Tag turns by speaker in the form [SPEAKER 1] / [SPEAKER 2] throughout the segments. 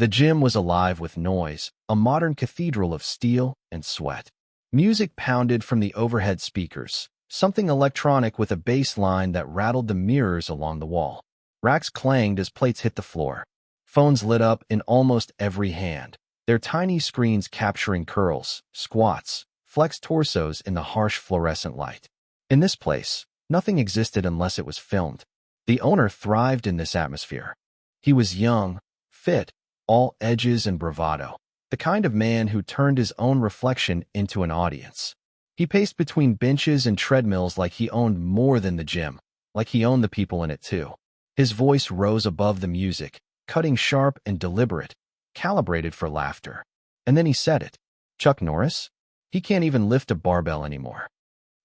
[SPEAKER 1] The gym was alive with noise, a modern cathedral of steel and sweat. Music pounded from the overhead speakers, something electronic with a bass line that rattled the mirrors along the wall. Racks clanged as plates hit the floor. Phones lit up in almost every hand, their tiny screens capturing curls, squats, flexed torsos in the harsh fluorescent light. In this place, nothing existed unless it was filmed. The owner thrived in this atmosphere. He was young, fit, all edges and bravado, the kind of man who turned his own reflection into an audience. He paced between benches and treadmills like he owned more than the gym, like he owned the people in it too. His voice rose above the music, cutting sharp and deliberate, calibrated for laughter. And then he said it. Chuck Norris? He can't even lift a barbell anymore.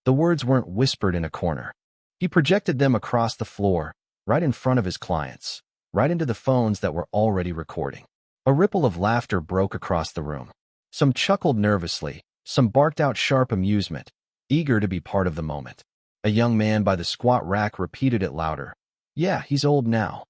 [SPEAKER 1] The words weren't whispered in a corner. He projected them across the floor, right in front of his clients, right into the phones that were already recording. A ripple of laughter broke across the room. Some chuckled nervously, some barked out sharp amusement, eager to be part of the moment. A young man by the squat rack repeated it louder. Yeah, he's old now.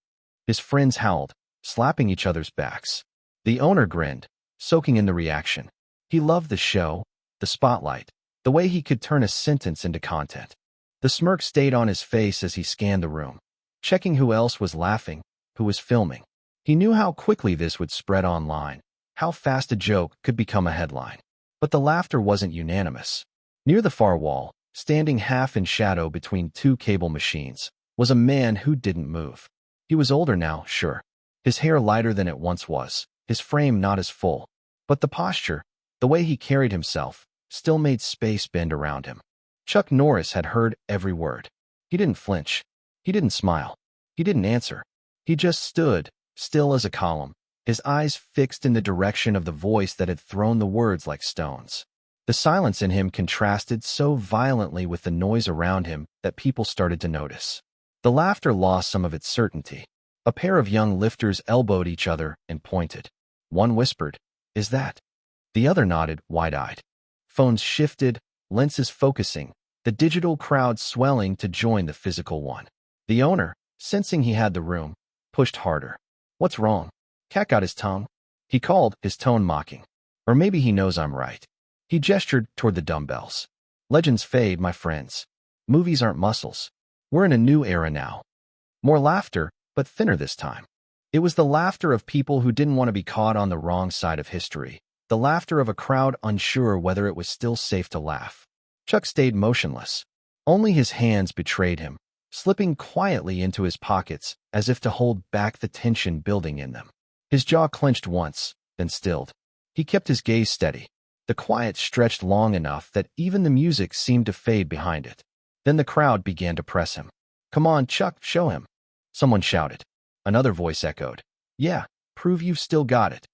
[SPEAKER 1] His friends howled, slapping each other's backs. The owner grinned, soaking in the reaction. He loved the show, the spotlight, the way he could turn a sentence into content. The smirk stayed on his face as he scanned the room, checking who else was laughing, who was filming. He knew how quickly this would spread online, how fast a joke could become a headline. But the laughter wasn't unanimous. Near the far wall, standing half in shadow between two cable machines, was a man who didn't move. He was older now, sure. His hair lighter than it once was, his frame not as full. But the posture, the way he carried himself, still made space bend around him. Chuck Norris had heard every word. He didn't flinch. He didn't smile. He didn't answer. He just stood, still as a column, his eyes fixed in the direction of the voice that had thrown the words like stones. The silence in him contrasted so violently with the noise around him that people started to notice. The laughter lost some of its certainty. A pair of young lifters elbowed each other and pointed. One whispered, "Is that?" The other nodded, wide-eyed. Phones shifted, lenses focusing, the digital crowd swelling to join the physical one. The owner, sensing he had the room, pushed harder. "What's wrong?" Cat got his tongue. He called, his tone mocking. Or maybe he knows I'm right. He gestured toward the dumbbells. Legends fade, my friends. Movies aren't muscles. We're in a new era now. More laughter, but thinner this time. It was the laughter of people who didn't want to be caught on the wrong side of history. The laughter of a crowd unsure whether it was still safe to laugh. Chuck stayed motionless. Only his hands betrayed him, slipping quietly into his pockets as if to hold back the tension building in them. His jaw clenched once, then stilled. He kept his gaze steady. The quiet stretched long enough that even the music seemed to fade behind it. Then the crowd began to press him. "Come on, Chuck, show him." Someone shouted. Another voice echoed. "Yeah, prove you've still got it."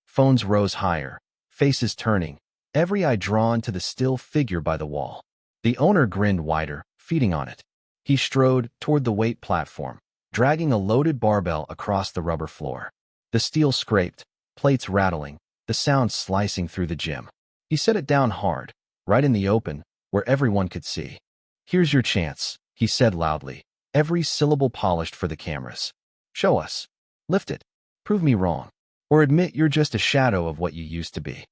[SPEAKER 1] Phones rose higher, faces turning, every eye drawn to the still figure by the wall. The owner grinned wider, feeding on it. He strode toward the weight platform, dragging a loaded barbell across the rubber floor. The steel scraped, plates rattling, the sound slicing through the gym. He set it down hard, right in the open, where everyone could see. "Here's your chance," he said loudly, every syllable polished for the cameras. "Show us. Lift it. Prove me wrong. Or admit you're just a shadow of what you used to be."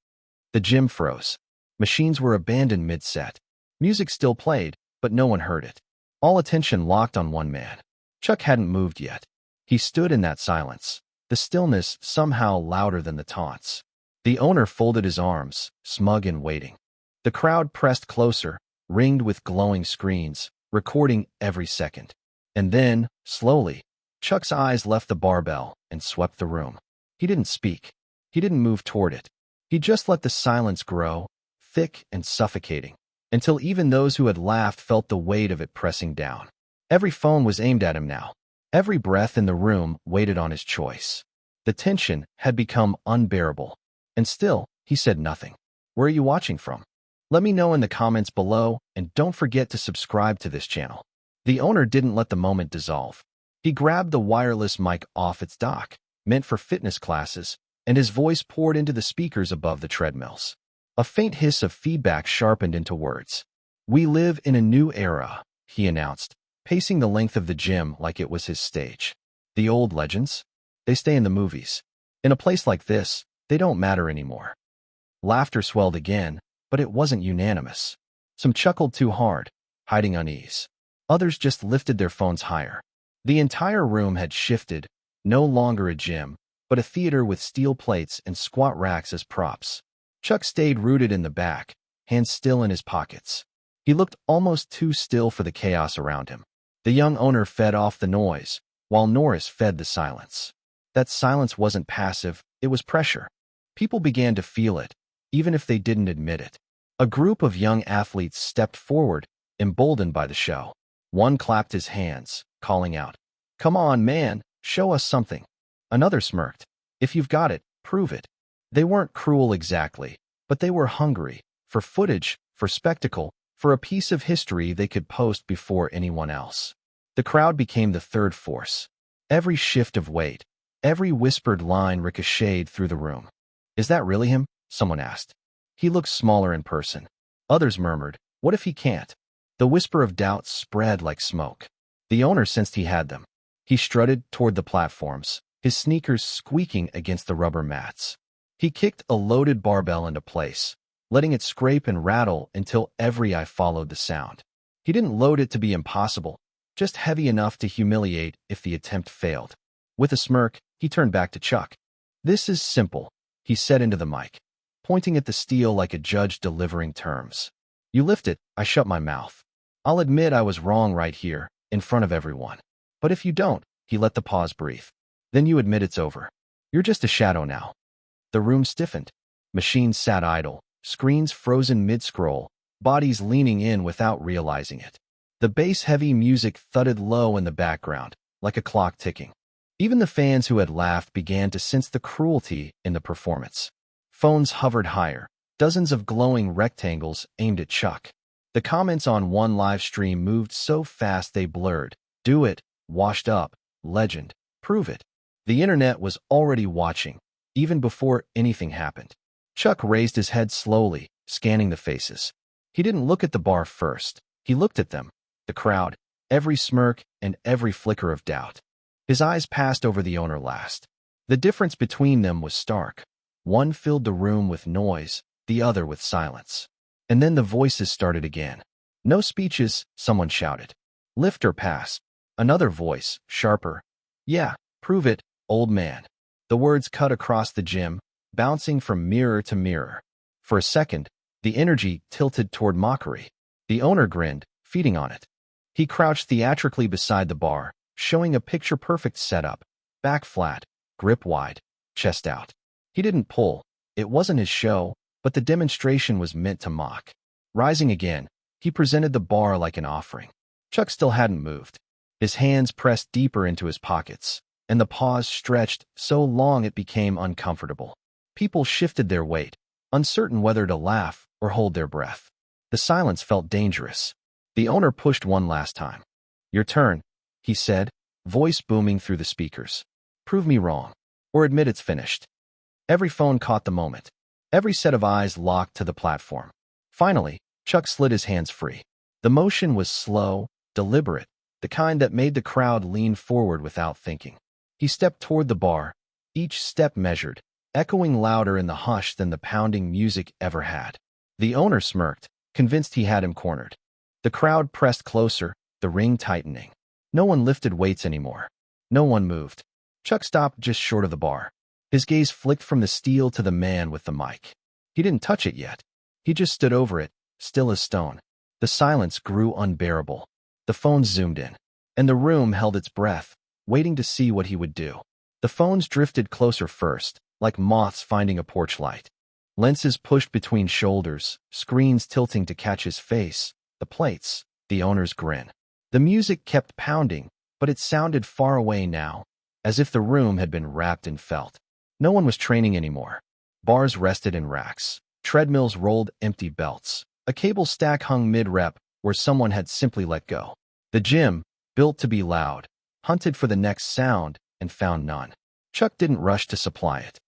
[SPEAKER 1] The gym froze. Machines were abandoned mid-set. Music still played, but no one heard it. All attention locked on one man. Chuck hadn't moved yet. He stood in that silence, the stillness somehow louder than the taunts. The owner folded his arms, smug and waiting. The crowd pressed closer, ringed with glowing screens, recording every second. And then, slowly, Chuck's eyes left the barbell and swept the room. He didn't speak. He didn't move toward it. He just let the silence grow, thick and suffocating, until even those who had laughed felt the weight of it pressing down. Every phone was aimed at him now. Every breath in the room waited on his choice. The tension had become unbearable. And still, he said nothing. "Where are you watching from? Let me know in the comments below, and don't forget to subscribe to this channel." The owner didn't let the moment dissolve. He grabbed the wireless mic off its dock, meant for fitness classes, and his voice poured into the speakers above the treadmills. A faint hiss of feedback sharpened into words. "We live in a new era," he announced, pacing the length of the gym like it was his stage. "The old legends? They stay in the movies. In a place like this, they don't matter anymore. Laughter swelled again, but it wasn't unanimous. Some chuckled too hard, hiding unease. Others just lifted their phones higher. The entire room had shifted, no longer a gym, but a theater with steel plates and squat racks as props. Chuck stayed rooted in the back, hands still in his pockets. He looked almost too still for the chaos around him. The young owner fed off the noise, while Norris fed the silence. That silence wasn't passive, it was pressure. People began to feel it, even if they didn't admit it. A group of young athletes stepped forward, emboldened by the show. One clapped his hands, calling out, "Come on, man, show us something." Another smirked, "If you've got it, prove it." They weren't cruel exactly, but they were hungry, for footage, for spectacle, for a piece of history they could post before anyone else. The crowd became the third force. Every shift of weight, every whispered line ricocheted through the room. "Is that really him?" someone asked. "He looks smaller in person." Others murmured, "What if he can't?" The whisper of doubt spread like smoke. The owner sensed he had them. He strutted toward the platforms, his sneakers squeaking against the rubber mats. He kicked a loaded barbell into place, letting it scrape and rattle until every eye followed the sound. He didn't load it to be impossible, just heavy enough to humiliate if the attempt failed. With a smirk, he turned back to Chuck. "This is simple," he said into the mic, pointing at the steel like a judge delivering terms. "You lift it, I shut my mouth. I'll admit I was wrong right here, in front of everyone. But if you don't," he let the pause breathe, "then you admit it's over. You're just a shadow now." The room stiffened. Machines sat idle, screens frozen mid-scroll, bodies leaning in without realizing it. The bass-heavy music thudded low in the background, like a clock ticking. Even the fans who had laughed began to sense the cruelty in the performance. Phones hovered higher, dozens of glowing rectangles aimed at Chuck. The comments on one live stream moved so fast they blurred. "Do it," "Washed up," "Legend," "Prove it." The internet was already watching, even before anything happened. Chuck raised his head slowly, scanning the faces. He didn't look at the bar first. He looked at them, the crowd, every smirk and every flicker of doubt. His eyes passed over the owner last. The difference between them was stark. One filled the room with noise, the other with silence. And then the voices started again. "No speeches," someone shouted. "Lift or pass." Another voice, sharper. "Yeah, prove it, old man." The words cut across the gym, bouncing from mirror to mirror. For a second, the energy tilted toward mockery. The owner grinned, feeding on it. He crouched theatrically beside the bar, showing a picture-perfect setup. Back flat, grip wide, chest out. He didn't pull. It wasn't his show, but the demonstration was meant to mock. Rising again, he presented the bar like an offering. Chuck still hadn't moved. His hands pressed deeper into his pockets, and the pause stretched so long it became uncomfortable. People shifted their weight, uncertain whether to laugh or hold their breath. The silence felt dangerous. The owner pushed one last time. "Your turn," he said, voice booming through the speakers. "Prove me wrong, or admit it's finished." Every phone caught the moment. Every set of eyes locked to the platform. Finally, Chuck slid his hands free. The motion was slow, deliberate, the kind that made the crowd lean forward without thinking. He stepped toward the bar, each step measured, echoing louder in the hush than the pounding music ever had. The owner smirked, convinced he had him cornered. The crowd pressed closer, the ring tightening. No one lifted weights anymore. No one moved. Chuck stopped just short of the bar. His gaze flicked from the steel to the man with the mic. He didn't touch it yet. He just stood over it, still as stone. The silence grew unbearable. The phones zoomed in, and the room held its breath, waiting to see what he would do. The phones drifted closer first, like moths finding a porch light. Lenses pushed between shoulders, screens tilting to catch his face, the plates, the owner's grin. The music kept pounding, but it sounded far away now, as if the room had been wrapped in felt. No one was training anymore. Bars rested in racks. Treadmills rolled empty belts. A cable stack hung mid-rep where someone had simply let go. The gym, built to be loud, hunted for the next sound and found none. Chuck didn't rush to supply it.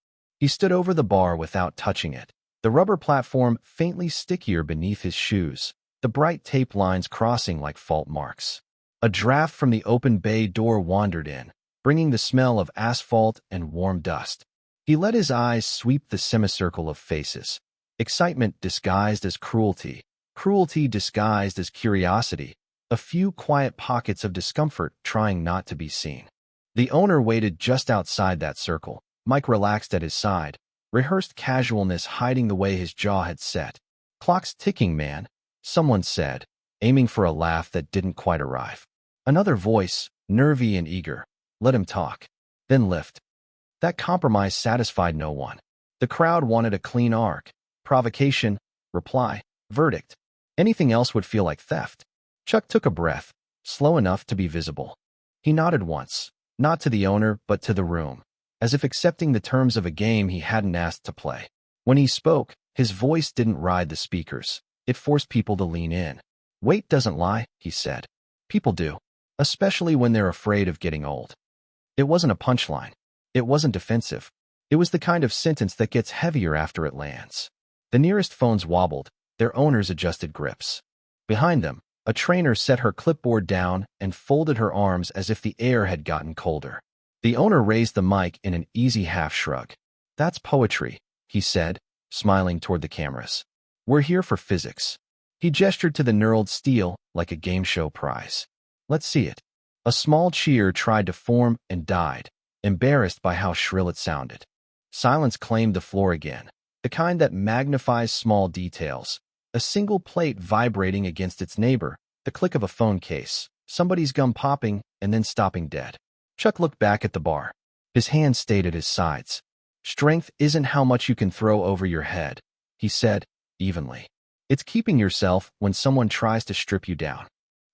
[SPEAKER 1] He stood over the bar without touching it, the rubber platform faintly stickier beneath his shoes, the bright tape lines crossing like fault marks. A draft from the open bay door wandered in, bringing the smell of asphalt and warm dust. He let his eyes sweep the semicircle of faces. Excitement disguised as cruelty, cruelty disguised as curiosity, a few quiet pockets of discomfort trying not to be seen. The owner waited just outside that circle. Mike relaxed at his side, rehearsed casualness hiding the way his jaw had set. "Clock's ticking, man," someone said, aiming for a laugh that didn't quite arrive. Another voice, nervy and eager, "Let him talk. Then lift." That compromise satisfied no one. The crowd wanted a clean arc. Provocation, reply, verdict. Anything else would feel like theft. Chuck took a breath, slow enough to be visible. He nodded once, not to the owner but to the room, as if accepting the terms of a game he hadn't asked to play. When he spoke, his voice didn't ride the speakers. It forced people to lean in. "Weight doesn't lie," he said. "People do, especially when they're afraid of getting old." It wasn't a punchline. It wasn't defensive. It was the kind of sentence that gets heavier after it lands. The nearest phones wobbled. Their owners adjusted grips. Behind them, a trainer set her clipboard down and folded her arms as if the air had gotten colder. The owner raised the mic in an easy half shrug. "That's poetry," he said, smiling toward the cameras. "We're here for physics." He gestured to the knurled steel like a game show prize. "Let's see it." A small cheer tried to form and died, embarrassed by how shrill it sounded. Silence claimed the floor again, the kind that magnifies small details. A single plate vibrating against its neighbor, the click of a phone case, somebody's gum popping and then stopping dead. Chuck looked back at the bar. His hands stayed at his sides. "Strength isn't how much you can throw over your head," he said, evenly. "It's keeping yourself when someone tries to strip you down."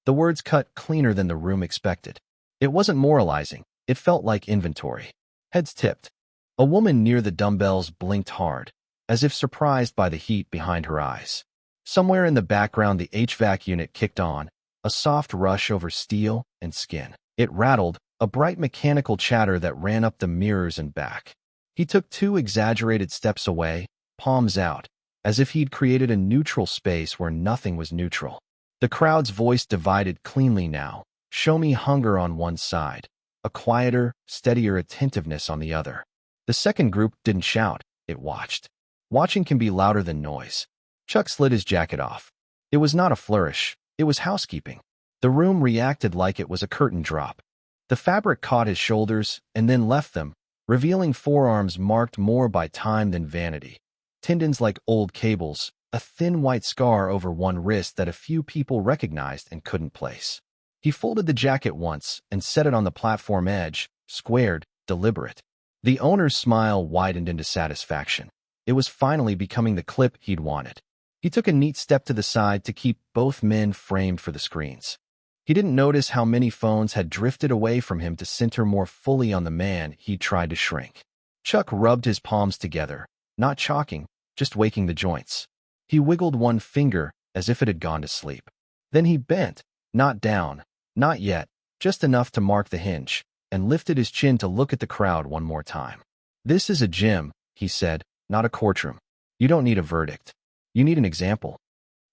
[SPEAKER 1] The words cut cleaner than the room expected. It wasn't moralizing. It felt like inventory. Heads tipped. A woman near the dumbbells blinked hard, as if surprised by the heat behind her eyes. Somewhere in the background the HVAC unit kicked on, a soft rush over steel and skin. It rattled, a bright mechanical chatter that ran up the mirrors and back. He took 2 exaggerated steps away, palms out, as if he'd created a neutral space where nothing was neutral. The crowd's voice divided cleanly now. Show me hunger on one side, a quieter, steadier attentiveness on the other. The second group didn't shout, it watched. Watching can be louder than noise. Chuck slid his jacket off. It was not a flourish, it was housekeeping. The room reacted like it was a curtain drop. The fabric caught his shoulders and then left them, revealing forearms marked more by time than vanity. Tendons like old cables, a thin white scar over one wrist that a few people recognized and couldn't place. He folded the jacket once and set it on the platform edge, squared, deliberate. The owner's smile widened into satisfaction. It was finally becoming the clip he'd wanted. He took a neat step to the side to keep both men framed for the screens. He didn't notice how many phones had drifted away from him to center more fully on the man he'd tried to shrink. Chuck rubbed his palms together, not chalking, just waking the joints. He wiggled one finger as if it had gone to sleep. Then he bent, not down, not yet, just enough to mark the hinge, and lifted his chin to look at the crowd one more time. "This is a gym," he said, "not a courtroom. You don't need a verdict. You need an example."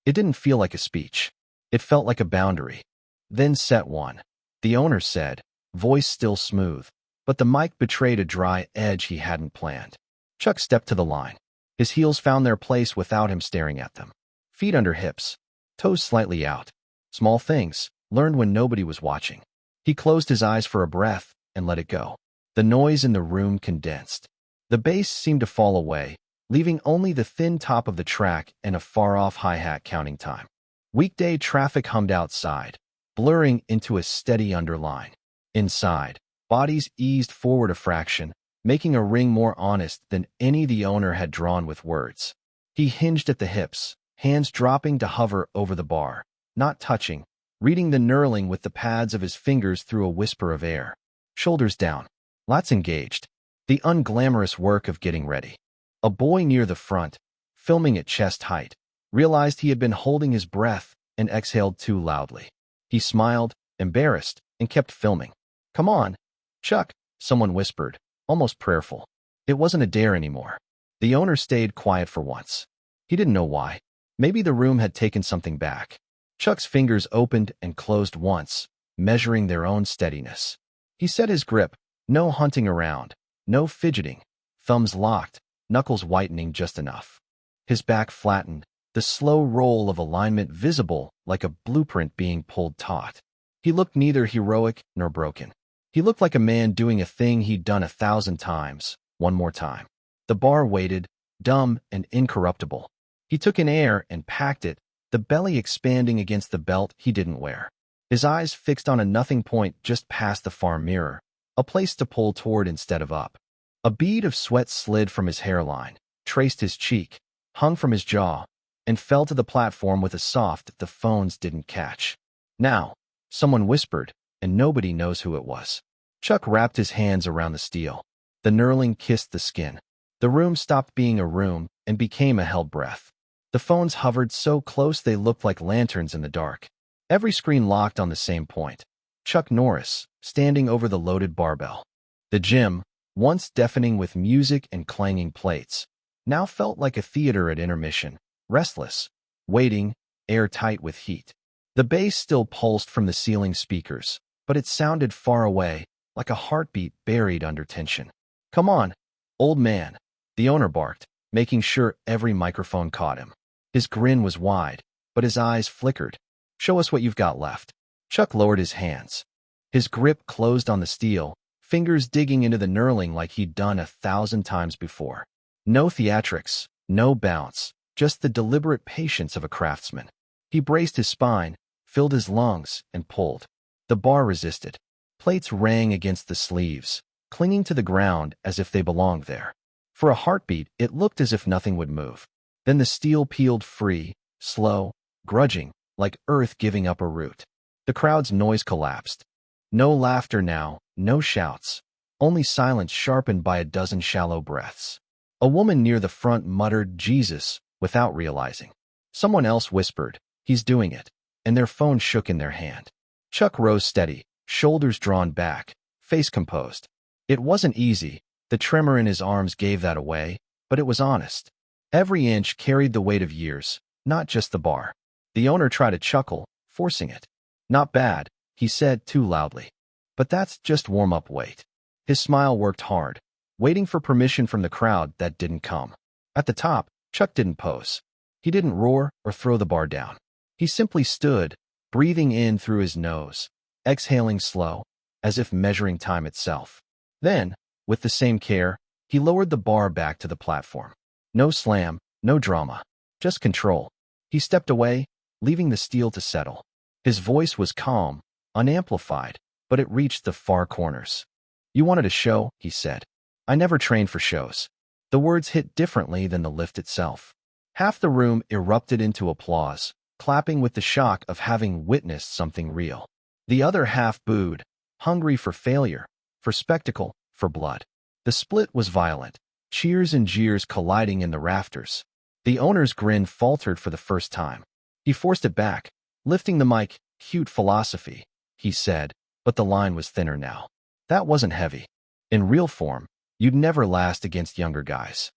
[SPEAKER 1] It didn't feel like a speech. It felt like a boundary. "Then set one," the owner said, voice still smooth, but the mic betrayed a dry edge he hadn't planned. Chuck stepped to the line. His heels found their place without him staring at them. Feet under hips, toes slightly out. Small things, learned when nobody was watching. He closed his eyes for a breath and let it go. The noise in the room condensed. The bass seemed to fall away, leaving only the thin top of the track and a far-off hi-hat counting time. Weekday traffic hummed outside, blurring into a steady underline. Inside, bodies eased forward a fraction, making a ring more honest than any the owner had drawn with words. He hinged at the hips, hands dropping to hover over the bar, not touching, reading the knurling with the pads of his fingers through a whisper of air. Shoulders down, lats engaged, the unglamorous work of getting ready. A boy near the front, filming at chest height, realized he had been holding his breath and exhaled too loudly. He smiled, embarrassed, and kept filming. "Come on, Chuck," someone whispered, almost prayerful. It wasn't a dare anymore. The owner stayed quiet for once. He didn't know why. Maybe the room had taken something back. Chuck's fingers opened and closed once, measuring their own steadiness. He set his grip, no hunting around, no fidgeting. thumbs locked, knuckles whitening just enough. His back flattened, the slow roll of alignment visible like a blueprint being pulled taut. He looked neither heroic nor broken. He looked like a man doing a thing he'd done 1,000 times, one more time. The bar waited, dumb and incorruptible. He took in air and packed it, the belly expanding against the belt he didn't wear. His eyes fixed on a nothing point just past the far mirror, a place to pull toward instead of up. A bead of sweat slid from his hairline, traced his cheek, hung from his jaw, and fell to the platform with a soft the phones didn't catch. Now, someone whispered, and nobody knows who it was. Chuck wrapped his hands around the steel. The knurling kissed the skin. The room stopped being a room and became a held breath. The phones hovered so close they looked like lanterns in the dark. Every screen locked on the same point. Chuck Norris, standing over the loaded barbell. The gym, once deafening with music and clanging plates, now felt like a theater at intermission, restless, waiting, airtight with heat. The bass still pulsed from the ceiling speakers, but it sounded far away, like a heartbeat buried under tension. "Come on, old man," the owner barked, making sure every microphone caught him. His grin was wide, but his eyes flickered. "Show us what you've got left." Chuck lowered his hands. His grip closed on the steel, fingers digging into the knurling like he'd done 1,000 times before. No theatrics, no bounce, just the deliberate patience of a craftsman. He braced his spine, filled his lungs, and pulled. The bar resisted. Plates rang against the sleeves, clinging to the ground as if they belonged there. For a heartbeat, it looked as if nothing would move. Then the steel peeled free, slow, grudging, like earth giving up a root. The crowd's noise collapsed. No laughter now, no shouts, only silence sharpened by a dozen shallow breaths. A woman near the front muttered "Jesus" without realizing. Someone else whispered, "He's doing it," and their phone shook in their hand. Chuck rose steady, shoulders drawn back, face composed. It wasn't easy, the tremor in his arms gave that away, but it was honest. Every inch carried the weight of years, not just the bar. The owner tried to chuckle, forcing it. "Not bad," he said too loudly. "But that's just warm-up weight." His smile worked hard, waiting for permission from the crowd that didn't come. At the top, Chuck didn't pose. He didn't roar or throw the bar down. He simply stood, breathing in through his nose, exhaling slow, as if measuring time itself. Then, with the same care, he lowered the bar back to the platform. No slam, no drama, just control. He stepped away, leaving the steel to settle. His voice was calm, unamplified, but it reached the far corners. "You wanted a show," he said. "I never trained for shows." The words hit differently than the lift itself. Half the room erupted into applause, clapping with the shock of having witnessed something real. The other half booed, hungry for failure, for spectacle, for blood. The split was violent, cheers and jeers colliding in the rafters. The owner's grin faltered for the first time. He forced it back, lifting the mic. "Cute philosophy," he said, but the line was thinner now. That wasn't heavy. In real form, you'd never last against younger guys.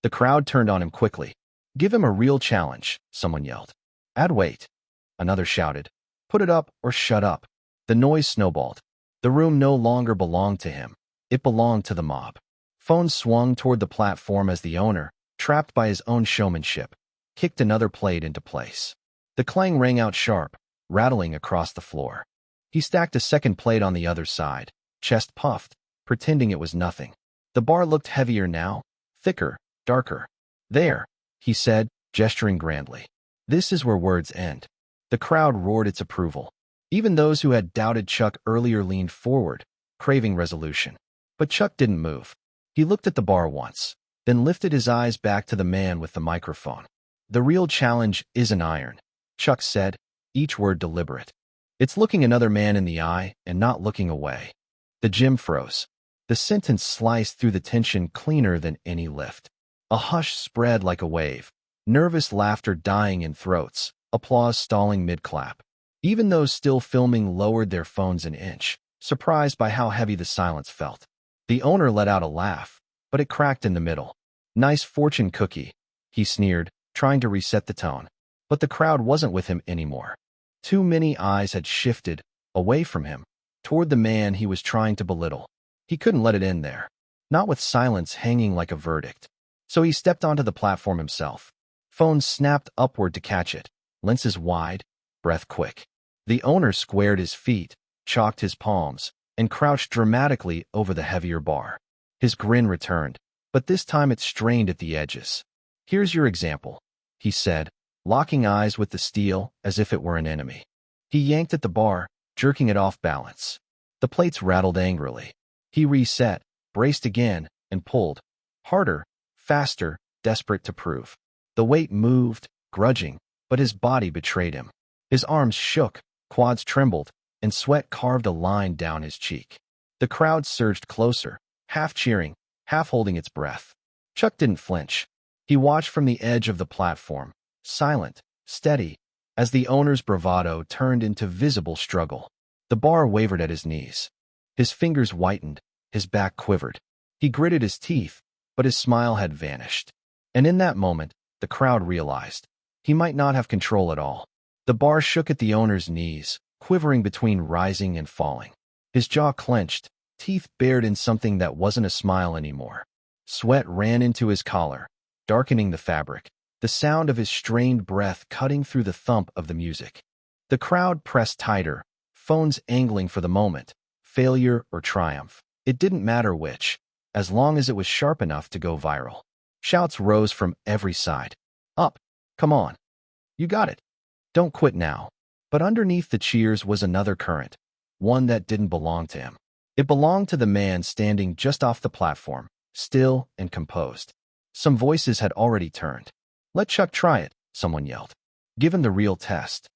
[SPEAKER 1] The crowd turned on him quickly. "Give him a real challenge," someone yelled. "Add weight," another shouted. "Put it up or shut up." The noise snowballed. The room no longer belonged to him. It belonged to the mob. Phones swung toward the platform as the owner, trapped by his own showmanship, kicked another plate into place. The clang rang out sharp, rattling across the floor. He stacked a second plate on the other side, chest puffed, pretending it was nothing. The bar looked heavier now, thicker, darker. "There," he said, gesturing grandly. "This is where words end." The crowd roared its approval. Even those who had doubted Chuck earlier leaned forward, craving resolution. But Chuck didn't move. He looked at the bar once, then lifted his eyes back to the man with the microphone. "The real challenge isn't iron," Chuck said, each word deliberate. "It's looking another man in the eye and not looking away." The gym froze. The sentence sliced through the tension cleaner than any lift. A hush spread like a wave, nervous laughter dying in throats, applause stalling mid-clap. Even those still filming lowered their phones an inch, surprised by how heavy the silence felt. The owner let out a laugh, but it cracked in the middle. "Nice fortune cookie," he sneered, trying to reset the tone. But the crowd wasn't with him anymore. Too many eyes had shifted, away from him, toward the man he was trying to belittle. He couldn't let it end there. not with silence hanging like a verdict. So he stepped onto the platform himself. Phone snapped upward to catch it, lenses wide, breath quick. The owner squared his feet, chalked his palms, and crouched dramatically over the heavier bar. His grin returned, but this time it strained at the edges. "Here's your example," he said, locking eyes with the steel as if it were an enemy. He yanked at the bar, jerking it off balance. The plates rattled angrily. He reset, braced again, and pulled. Harder, faster, desperate to prove. The weight moved, grudging, but his body betrayed him. His arms shook, quads trembled, and sweat carved a line down his cheek. The crowd surged closer, half cheering, half holding its breath. Chuck didn't flinch. He watched from the edge of the platform, silent, steady, as the owner's bravado turned into visible struggle. The bar wavered at his knees. His fingers whitened, his back quivered. He gritted his teeth, but his smile had vanished. And in that moment, the crowd realized he might not have control at all. The bar shook at the owner's knees, quivering between rising and falling. His jaw clenched, teeth bared in something that wasn't a smile anymore. Sweat ran into his collar, darkening the fabric, the sound of his strained breath cutting through the thump of the music. The crowd pressed tighter, phones angling for the moment, failure or triumph. It didn't matter which, as long as it was sharp enough to go viral. Shouts rose from every side. "Up! Come on! You got it! Don't quit now!" But underneath the cheers was another current, one that didn't belong to him. It belonged to the man standing just off the platform, still and composed. Some voices had already turned. "Let Chuck try it," someone yelled. "Give him the real test."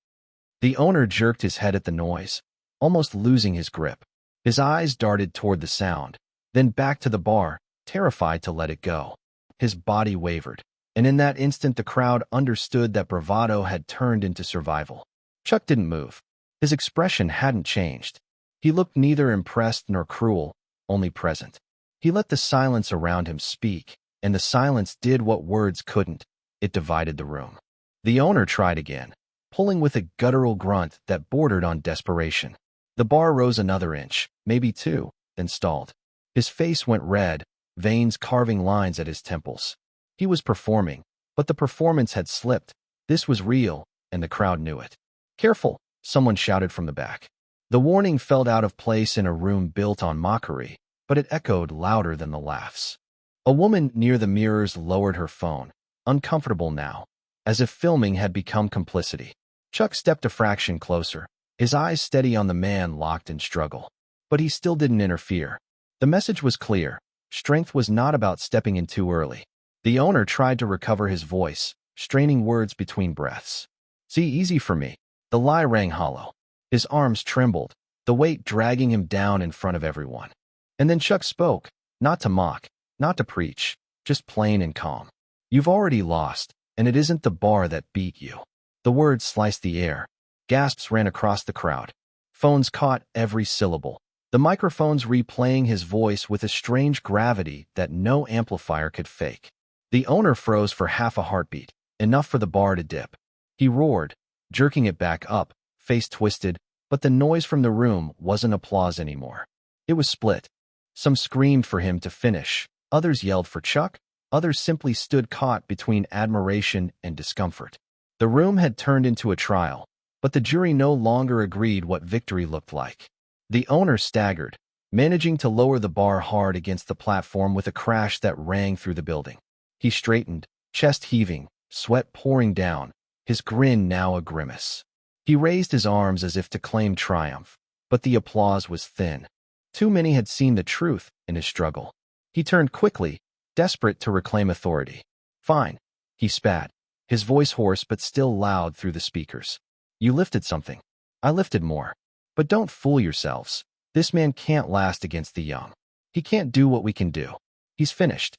[SPEAKER 1] The owner jerked his head at the noise, almost losing his grip. His eyes darted toward the sound, then back to the bar, terrified to let it go. His body wavered, and in that instant the crowd understood that bravado had turned into survival. Chuck didn't move. His expression hadn't changed. He looked neither impressed nor cruel, only present. He let the silence around him speak, and the silence did what words couldn't. It divided the room. The owner tried again, pulling with a guttural grunt that bordered on desperation. The bar rose another inch, maybe two, then stalled. His face went red, veins carving lines at his temples. He was performing, but the performance had slipped. This was real, and the crowd knew it. "Careful!" someone shouted from the back. The warning felt out of place in a room built on mockery, but it echoed louder than the laughs. A woman near the mirrors lowered her phone, uncomfortable now, as if filming had become complicity. Chuck stepped a fraction closer, his eyes steady on the man locked in struggle. But he still didn't interfere. The message was clear. Strength was not about stepping in too early. The owner tried to recover his voice, straining words between breaths. "See, easy for me." The lie rang hollow. His arms trembled, the weight dragging him down in front of everyone. And then Chuck spoke, not to mock, not to preach, just plain and calm. "You've already lost, and it isn't the bar that beat you." The words sliced the air. Gasps ran across the crowd. Phones caught every syllable, the microphones replaying his voice with a strange gravity that no amplifier could fake. The owner froze for half a heartbeat, enough for the bar to dip. He roared, jerking it back up, face twisted, but the noise from the room wasn't applause anymore. It was split. Some screamed for him to finish, others yelled for Chuck, others simply stood caught between admiration and discomfort. The room had turned into a trial, but the jury no longer agreed what victory looked like. The owner staggered, managing to lower the bar hard against the platform with a crash that rang through the building. He straightened, chest heaving, sweat pouring down, his grin now a grimace. He raised his arms as if to claim triumph, but the applause was thin. Too many had seen the truth in his struggle. He turned quickly, desperate to reclaim authority. "Fine," he spat, his voice hoarse but still loud through the speakers. "You lifted something. I lifted more. But don't fool yourselves. This man can't last against the young. He can't do what we can do. He's finished."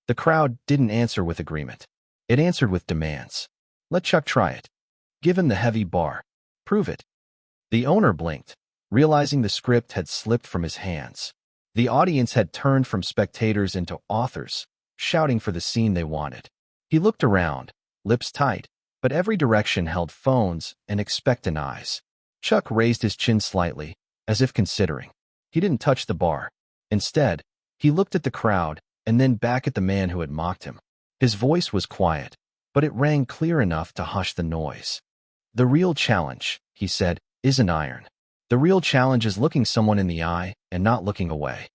[SPEAKER 1] The crowd didn't answer with agreement. It answered with demands. "Let Chuck try it. Give him the heavy bar. Prove it." The owner blinked, realizing the script had slipped from his hands. The audience had turned from spectators into authors, shouting for the scene they wanted. He looked around, lips tight, but every direction held phones and expectant eyes. Chuck raised his chin slightly, as if considering. He didn't touch the bar. Instead, He looked at the crowd and then back at the man who had mocked him. His voice was quiet, but it rang clear enough to hush the noise. "The real challenge," he said, "isn't iron. The real challenge is looking someone in the eye and not looking away."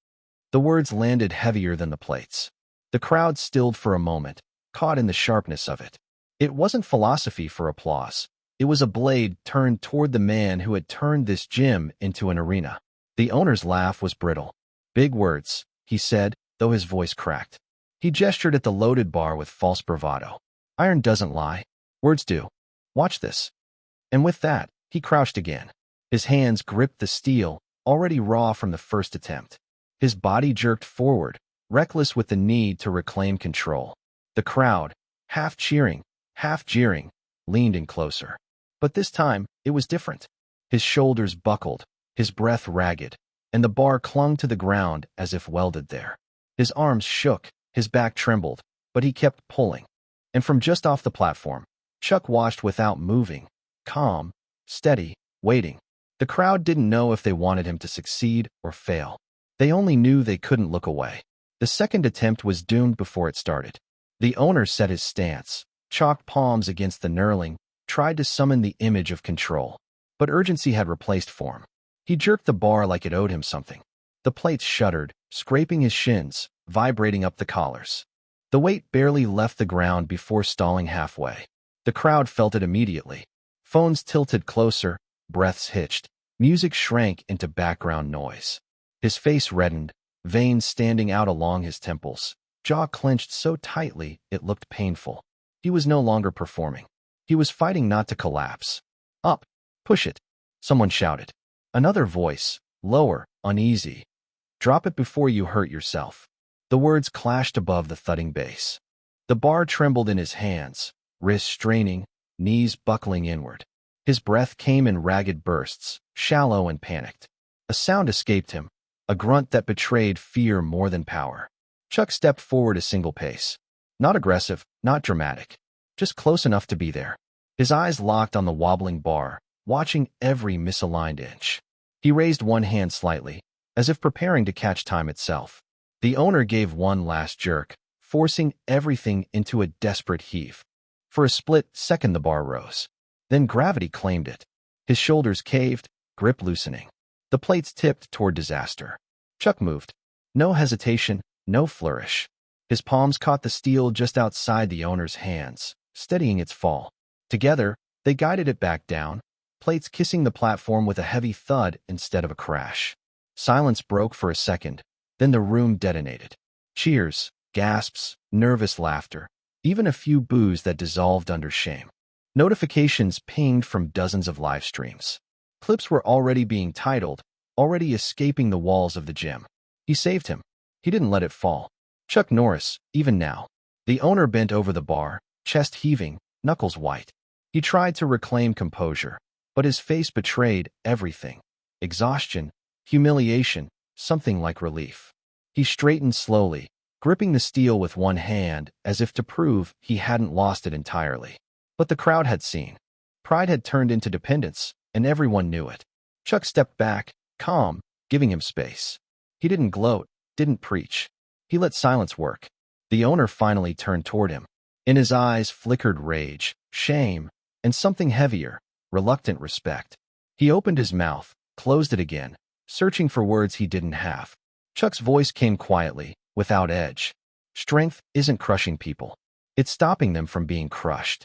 [SPEAKER 1] The words landed heavier than the plates. The crowd stilled for a moment, caught in the sharpness of it. It wasn't philosophy for applause. It was a blade turned toward the man who had turned this gym into an arena. The owner's laugh was brittle. "Big words," he said, though his voice cracked. He gestured at the loaded bar with false bravado. "Iron doesn't lie. Words do. Watch this." And with that, he crouched again. His hands gripped the steel, already raw from the first attempt. His body jerked forward, reckless with the need to reclaim control. The crowd, half cheering, half jeering, leaned in closer. But this time, it was different. His shoulders buckled, his breath ragged, and the bar clung to the ground as if welded there. His arms shook, his back trembled, but he kept pulling. And from just off the platform, Chuck watched without moving, calm, steady, waiting. The crowd didn't know if they wanted him to succeed or fail. They only knew they couldn't look away. The second attempt was doomed before it started. The owner set his stance, chalked palms against the knurling, tried to summon the image of control. But urgency had replaced form. He jerked the bar like it owed him something. The plates shuddered, scraping his shins, vibrating up the collars. The weight barely left the ground before stalling halfway. The crowd felt it immediately. Phones tilted closer, breaths hitched, music shrank into background noise. His face reddened, veins standing out along his temples, jaw clenched so tightly it looked painful. He was no longer performing. He was fighting not to collapse. "Up! Push it!" someone shouted. Another voice, lower, uneasy. "Drop it before you hurt yourself." The words clashed above the thudding bass. The bar trembled in his hands, wrists straining, knees buckling inward. His breath came in ragged bursts, shallow and panicked. A sound escaped him, a grunt that betrayed fear more than power. Chuck stepped forward a single pace. Not aggressive, not dramatic, just close enough to be there. His eyes locked on the wobbling bar, watching every misaligned inch. He raised one hand slightly, as if preparing to catch time itself. The owner gave one last jerk, forcing everything into a desperate heave. For a split second the bar rose. Then gravity claimed it. His shoulders caved, grip loosening. The plates tipped toward disaster. Chuck moved. No hesitation, no flourish. His palms caught the steel just outside the owner's hands, steadying its fall. Together, they guided it back down, plates kissing the platform with a heavy thud instead of a crash. Silence broke for a second, then the room detonated. Cheers, gasps, nervous laughter, even a few boos that dissolved under shame. Notifications pinged from dozens of live streams. Clips were already being titled, already escaping the walls of the gym. He saved him. He didn't let it fall. Chuck Norris, even now. The owner bent over the bar, chest heaving, knuckles white. He tried to reclaim composure, but his face betrayed everything. Exhaustion, humiliation, something like relief. He straightened slowly, gripping the steel with one hand as if to prove he hadn't lost it entirely. But the crowd had seen. Pride had turned into dependence, and everyone knew it. Chuck stepped back, calm, giving him space. He didn't gloat, didn't preach. He let silence work. The owner finally turned toward him. In his eyes flickered rage, shame, and something heavier, reluctant respect. He opened his mouth, closed it again, searching for words he didn't have. Chuck's voice came quietly, without edge. Strength isn't crushing people. It's stopping them from being crushed.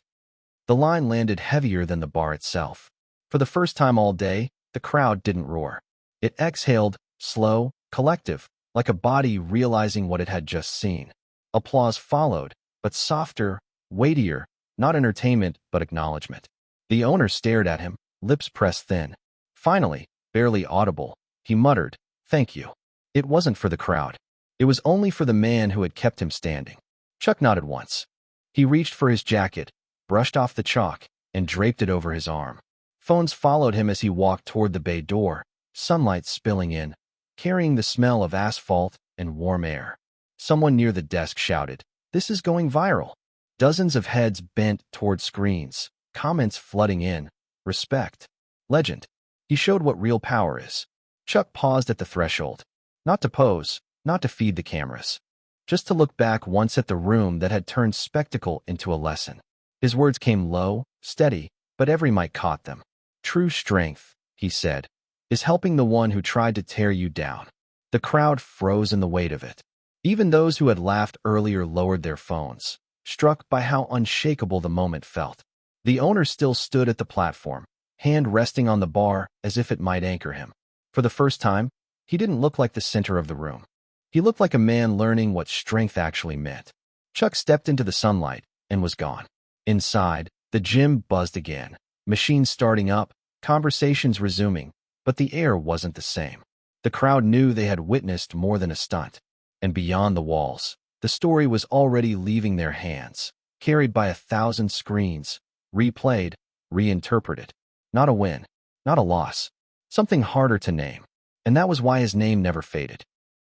[SPEAKER 1] The line landed heavier than the bar itself. For the first time all day, the crowd didn't roar. It exhaled, slow, collective, like a body realizing what it had just seen. Applause followed, but softer, weightier, not entertainment, but acknowledgement. The owner stared at him, lips pressed thin. Finally, barely audible, he muttered, "Thank you." It wasn't for the crowd. It was only for the man who had kept him standing. Chuck nodded once. He reached for his jacket, brushed off the chalk, and draped it over his arm. Phones followed him as he walked toward the bay door, sunlight spilling in, carrying the smell of asphalt and warm air. Someone near the desk shouted, "This is going viral." Dozens of heads bent toward screens, comments flooding in. Respect. Legend. He showed what real power is. Chuck paused at the threshold. Not to pose, not to feed the cameras, just to look back once at the room that had turned spectacle into a lesson. His words came low, steady, but every mic caught them. True strength, he said, is helping the one who tried to tear you down. The crowd froze in the weight of it. Even those who had laughed earlier lowered their phones, struck by how unshakable the moment felt. The owner still stood at the platform, hand resting on the bar as if it might anchor him. For the first time, he didn't look like the center of the room. He looked like a man learning what strength actually meant. Chuck stepped into the sunlight and was gone. Inside, the gym buzzed again, machines starting up, conversations resuming, but the air wasn't the same. The crowd knew they had witnessed more than a stunt, and beyond the walls, the story was already leaving their hands, carried by 1,000 screens, replayed, reinterpreted. Not a win, not a loss, something harder to name, and that was why his name never faded.